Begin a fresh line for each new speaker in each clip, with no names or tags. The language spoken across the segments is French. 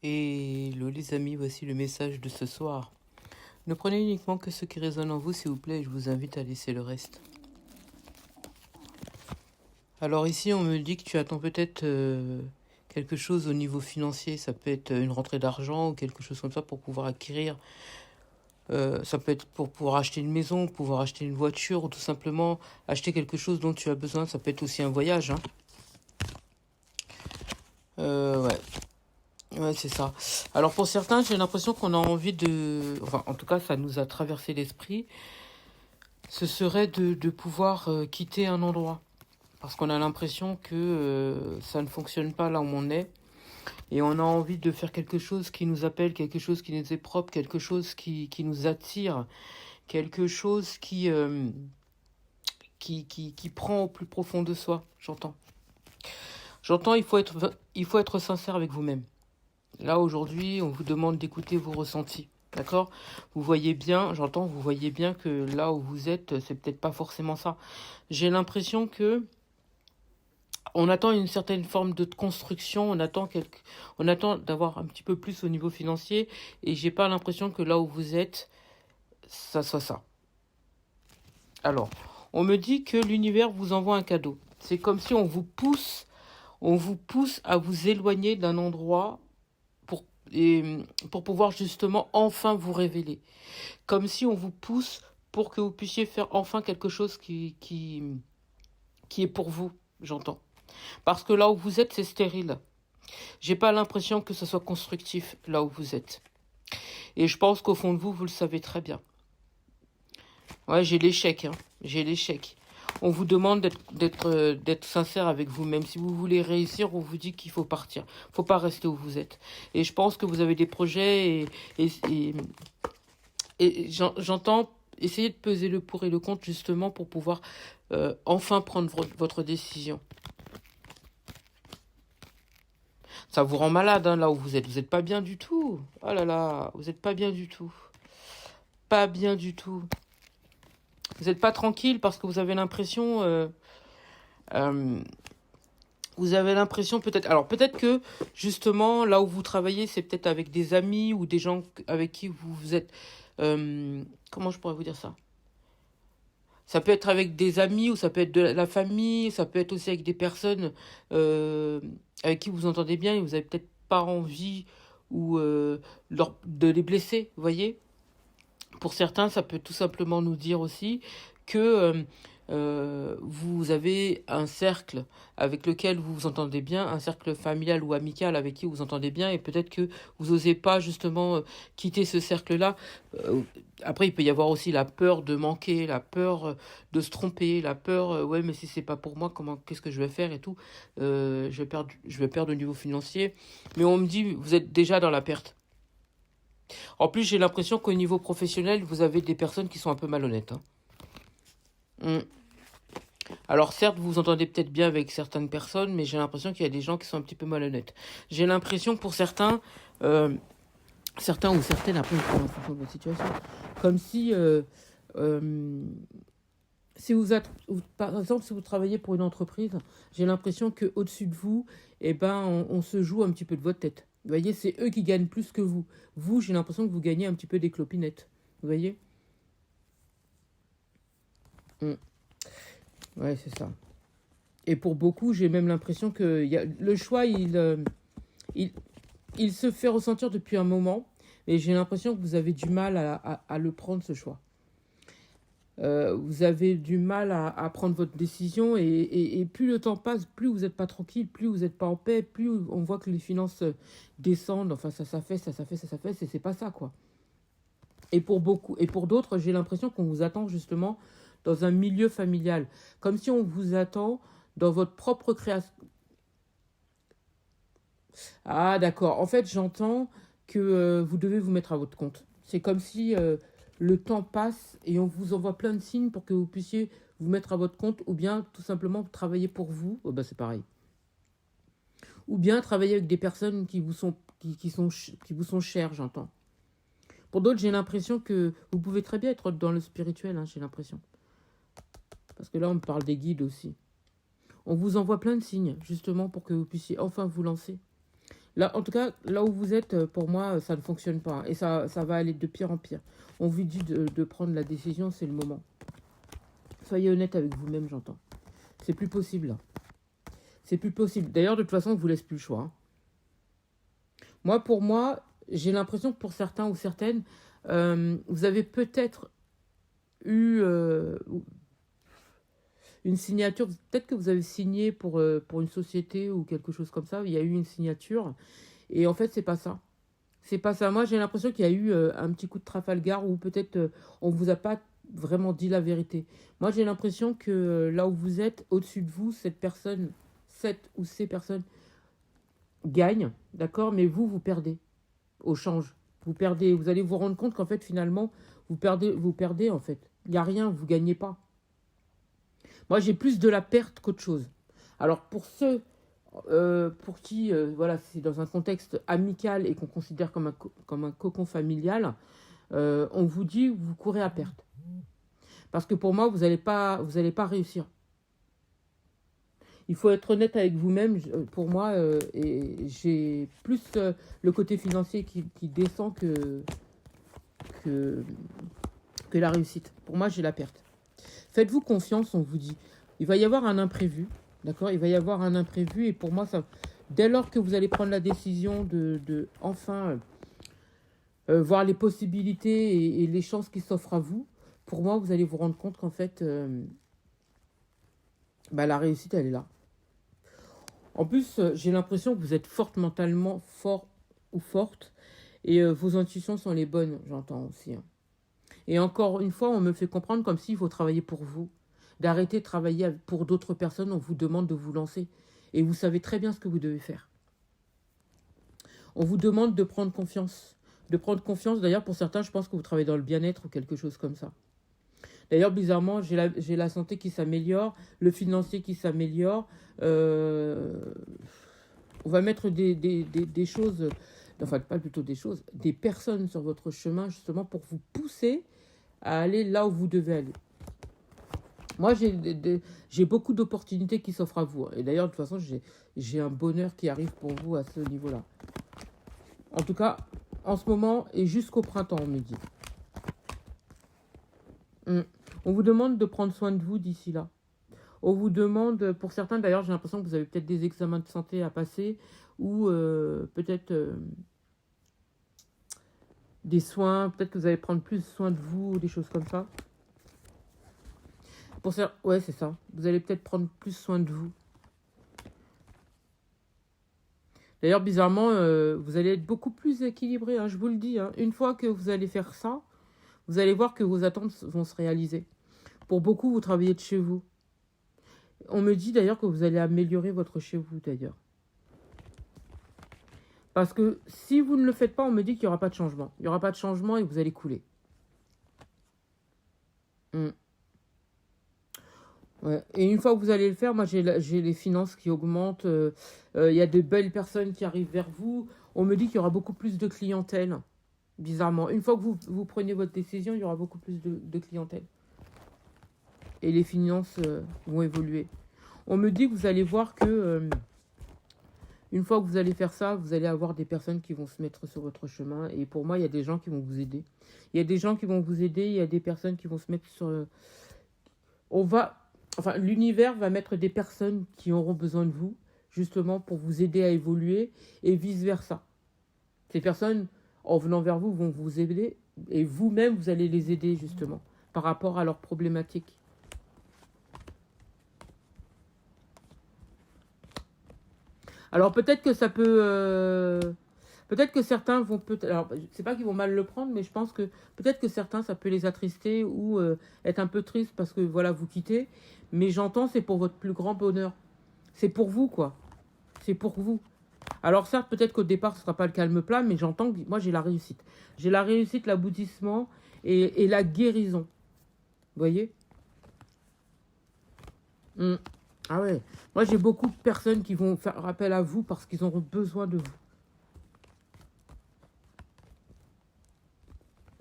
Hello les amis, voici le message de ce soir. Ne prenez uniquement que ce qui résonne en vous, s'il vous plaît, et je vous invite à laisser le reste. Alors ici, on me dit que tu attends peut-être quelque chose au niveau financier. Ça peut être une rentrée d'argent ou quelque chose comme ça pour pouvoir acquérir. Ça peut être pour pouvoir acheter une maison, pouvoir acheter une voiture ou tout simplement acheter quelque chose dont tu as besoin. Ça peut être aussi un voyage. Ouais. Ouais, c'est ça. Alors pour certains, j'ai l'impression qu'on a envie de... Enfin, en tout cas, ça nous a traversé l'esprit. Ce serait de pouvoir quitter un endroit. Parce qu'on a l'impression que ça ne fonctionne pas là où on est. Et on a envie de faire quelque chose qui nous appelle, quelque chose qui nous est propre, quelque chose qui nous attire, quelque chose qui prend au plus profond de soi. J'entends, il faut être sincère avec vous-même. Là, aujourd'hui, on vous demande d'écouter vos ressentis. D'accord? Vous voyez bien, vous voyez bien que là où vous êtes, c'est peut-être pas forcément ça. J'ai l'impression que on attend une certaine forme de construction, on attend d'avoir un petit peu plus au niveau financier, et j'ai pas l'impression que là où vous êtes, ça soit ça. Alors, on me dit que l'univers vous envoie un cadeau. C'est comme si on vous pousse à vous éloigner d'un endroit pour pouvoir justement enfin vous révéler. Comme si on vous pousse pour que vous puissiez faire enfin quelque chose qui est pour vous, j'entends. Parce que là où vous êtes, c'est stérile. J'ai pas l'impression que ce soit constructif là où vous êtes. Et je pense qu'au fond de vous, vous le savez très bien. Ouais, j'ai l'échec, hein. J'ai l'échec. On vous demande d'être sincère avec vous-même. Si vous voulez réussir, on vous dit qu'il faut partir. Faut pas rester où vous êtes. Et je pense que vous avez des projets et j'entends essayer de peser le pour et le contre justement pour pouvoir enfin prendre votre décision. Ça vous rend malade hein, là où vous êtes. Vous n'êtes pas bien du tout. Oh là là, vous n'êtes pas bien du tout. Pas bien du tout. Vous n'êtes pas tranquille parce que vous avez l'impression... vous avez l'impression peut-être... Alors peut-être que justement là où vous travaillez, c'est peut-être avec des amis ou des gens avec qui vous êtes... comment je pourrais vous dire ça? Ça peut être avec des amis ou ça peut être de la famille, ça peut être aussi avec des personnes avec qui vous entendez bien et vous avez peut-être pas envie ou de les blesser, vous voyez. Pour certains, ça peut tout simplement nous dire aussi que vous avez un cercle avec lequel vous vous entendez bien, un cercle familial ou amical avec qui vous vous entendez bien, et peut-être que vous n'osez pas justement quitter ce cercle-là. Après, il peut y avoir aussi la peur de manquer, la peur de se tromper, la peur, ouais, mais si c'est pas pour moi, qu'est-ce que je vais faire et tout. Je vais perdre au niveau financier. Mais on me dit, vous êtes déjà dans la perte. En plus, j'ai l'impression qu'au niveau professionnel, vous avez des personnes qui sont un peu malhonnêtes. Hein. Alors certes, vous vous entendez peut-être bien avec certaines personnes, mais j'ai l'impression qu'il y a des gens qui sont un petit peu malhonnêtes. J'ai l'impression pour certains, certains ou certaines, après, en fonction de votre situation, comme si, si par exemple, si vous travaillez pour une entreprise, j'ai l'impression que au-dessus de vous, eh ben, on se joue un petit peu de votre tête. Vous voyez, c'est eux qui gagnent plus que vous. Vous, j'ai l'impression que vous gagnez un petit peu des clopinettes. Vous voyez? Ouais, c'est ça. Et pour beaucoup, j'ai même l'impression que le choix, il, il se fait ressentir depuis un moment. Et j'ai l'impression que vous avez du mal à le prendre, ce choix. Vous avez du mal à prendre votre décision et plus le temps passe, plus vous n'êtes pas tranquille, plus vous n'êtes pas en paix, plus on voit que les finances descendent. Enfin, ça s'affaisse, et c'est pas ça, quoi. Et pour beaucoup, et pour d'autres, j'ai l'impression qu'on vous attend justement dans un milieu familial. Comme si on vous attend dans votre propre création. Ah, d'accord. En fait, j'entends que vous devez vous mettre à votre compte. C'est comme si le temps passe et on vous envoie plein de signes pour que vous puissiez vous mettre à votre compte ou bien tout simplement travailler pour vous. Oh, bah, c'est pareil. Ou bien travailler avec des personnes qui vous sont, qui vous sont chères, j'entends. Pour d'autres, j'ai l'impression que vous pouvez très bien être dans le spirituel, hein, j'ai l'impression. Parce que là, on me parle des guides aussi. On vous envoie plein de signes, justement, pour que vous puissiez enfin vous lancer. Là, en tout cas, là où vous êtes, pour moi, ça ne fonctionne pas. Et ça va aller de pire en pire. On vous dit de prendre la décision, c'est le moment. Soyez honnête avec vous-même, j'entends. C'est plus possible, là. C'est plus possible. D'ailleurs, de toute façon, on ne vous laisse plus le choix, hein. Moi, pour moi, j'ai l'impression que pour certains ou certaines, vous avez peut-être eu une signature. Peut-être que vous avez signé pour une société ou quelque chose comme ça. Il y a eu une signature. Et en fait, c'est pas ça. C'est pas ça. Moi, j'ai l'impression qu'il y a eu un petit coup de Trafalgar ou peut-être on vous a pas vraiment dit la vérité. Moi, j'ai l'impression que là où vous êtes, au-dessus de vous, cette ou ces personnes gagnent, d'accord, mais vous perdez au change. Vous perdez. Vous allez vous rendre compte qu'en fait, finalement, vous perdez en fait. Il n'y a rien, vous gagnez pas. Moi, j'ai plus de la perte qu'autre chose. Alors, pour ceux pour qui, voilà, c'est dans un contexte amical et qu'on considère comme un cocon familial, on vous dit vous courez à perte. Parce que pour moi, vous allez pas réussir. Il faut être honnête avec vous-même. Pour moi, et j'ai plus le côté financier qui descend que, que la réussite. Pour moi, j'ai la perte. Faites-vous confiance, on vous dit. Il va y avoir un imprévu. D'accord? Il va y avoir un imprévu. Et pour moi, dès lors que vous allez prendre la décision de enfin voir les possibilités et les chances qui s'offrent à vous, pour moi, vous allez vous rendre compte qu'en fait, la réussite, elle est là. En plus, j'ai l'impression que vous êtes mentalement fort ou forte. Et vos intuitions sont les bonnes, j'entends aussi, hein. Et encore une fois, on me fait comprendre comme s'il faut travailler pour vous. D'arrêter de travailler pour d'autres personnes, on vous demande de vous lancer. Et vous savez très bien ce que vous devez faire. On vous demande de prendre confiance. De prendre confiance, d'ailleurs, pour certains, je pense que vous travaillez dans le bien-être ou quelque chose comme ça. D'ailleurs, bizarrement, j'ai la santé qui s'améliore, le financier qui s'améliore. On va mettre des choses, enfin, pas plutôt des choses, des personnes sur votre chemin, justement, pour vous pousser à aller là où vous devez aller. Moi, j'ai beaucoup d'opportunités qui s'offrent à vous. Et d'ailleurs, de toute façon, j'ai un bonheur qui arrive pour vous à ce niveau-là. En tout cas, en ce moment et jusqu'au printemps, on me dit. On vous demande de prendre soin de vous d'ici là. On vous demande, pour certains d'ailleurs, j'ai l'impression que vous avez peut-être des examens de santé à passer ou peut-être des soins, peut-être que vous allez prendre plus soin de vous, des choses comme ça. Ouais, c'est ça. Vous allez peut-être prendre plus soin de vous. D'ailleurs, bizarrement, vous allez être beaucoup plus équilibré, hein, je vous le dis, hein. Une fois que vous allez faire ça, vous allez voir que vos attentes vont se réaliser. Pour beaucoup, vous travaillez de chez vous. On me dit d'ailleurs que vous allez améliorer votre chez vous, d'ailleurs. Parce que si vous ne le faites pas, on me dit qu'il n'y aura pas de changement. Il n'y aura pas de changement et vous allez couler. Ouais. Et une fois que vous allez le faire, moi j'ai les finances qui augmentent. Il y a de belles personnes qui arrivent vers vous. On me dit qu'il y aura beaucoup plus de clientèle. Bizarrement. Une fois que vous prenez votre décision, il y aura beaucoup plus de clientèle. Et les finances vont évoluer. On me dit que vous allez voir que une fois que vous allez faire ça, vous allez avoir des personnes qui vont se mettre sur votre chemin. Et pour moi, il y a des gens qui vont vous aider. Il y a des gens qui vont vous aider. Il y a des personnes qui vont se mettre sur... l'univers va mettre des personnes qui auront besoin de vous, justement, pour vous aider à évoluer et vice-versa. Ces personnes, en venant vers vous, vont vous aider et vous-même, vous allez les aider, justement, par rapport à leurs problématiques. Alors, peut-être que ça peut... peut-être que certains vont... Alors, c'est pas qu'ils vont mal le prendre, mais je pense que peut-être que certains, ça peut les attrister ou être un peu triste parce que, voilà, vous quittez. Mais j'entends, c'est pour votre plus grand bonheur. C'est pour vous, quoi. C'est pour vous. Alors certes, peut-être qu'au départ, ce ne sera pas le calme plat, mais j'entends que moi, j'ai la réussite. J'ai la réussite, l'aboutissement et la guérison. Vous voyez? Ah ouais. Moi, j'ai beaucoup de personnes qui vont faire appel à vous parce qu'ils auront besoin de vous.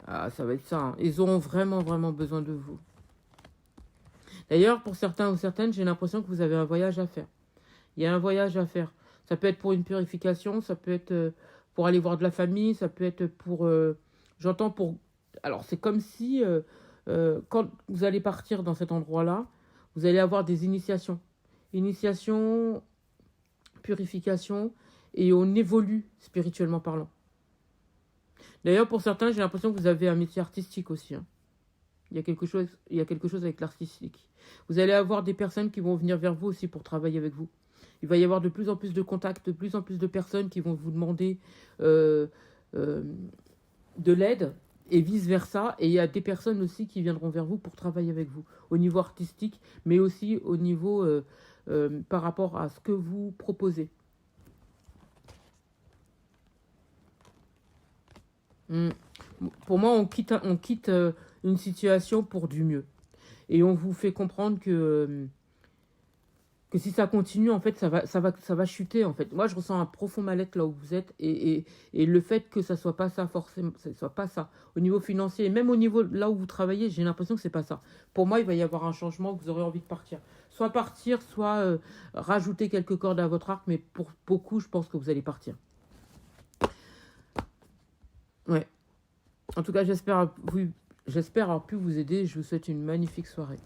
Ah, ça va être ça, hein. Ils auront vraiment, vraiment besoin de vous. D'ailleurs, pour certains ou certaines, j'ai l'impression que vous avez un voyage à faire. Il y a un voyage à faire. Ça peut être pour une purification, ça peut être pour aller voir de la famille, ça peut être pour... j'entends pour... Alors, c'est comme si, quand vous allez partir dans cet endroit-là, vous allez avoir des initiations. Initiation, purification, et on évolue spirituellement parlant. D'ailleurs, pour certains, j'ai l'impression que vous avez un métier artistique aussi, hein. Il y a quelque chose avec l'artistique. Vous allez avoir des personnes qui vont venir vers vous aussi pour travailler avec vous. Il va y avoir de plus en plus de contacts, de plus en plus de personnes qui vont vous demander euh, euh, de l'aide et vice-versa. Et il y a des personnes aussi qui viendront vers vous pour travailler avec vous au niveau artistique, mais aussi au niveau par rapport à ce que vous proposez. Mm. Pour moi, on quitte une situation pour du mieux. Et on vous fait comprendre que si ça continue, en fait, ça va chuter, en fait. Moi, je ressens un profond mal-être là où vous êtes. Et le fait que ça soit pas ça, forcément, ça soit pas ça. Au niveau financier, et même au niveau là où vous travaillez, j'ai l'impression que c'est pas ça. Pour moi, il va y avoir un changement, vous aurez envie de partir. Soit partir, soit rajouter quelques cordes à votre arc. Mais pour beaucoup, je pense que vous allez partir. Ouais. En tout cas, j'espère avoir pu vous aider. Je vous souhaite une magnifique soirée.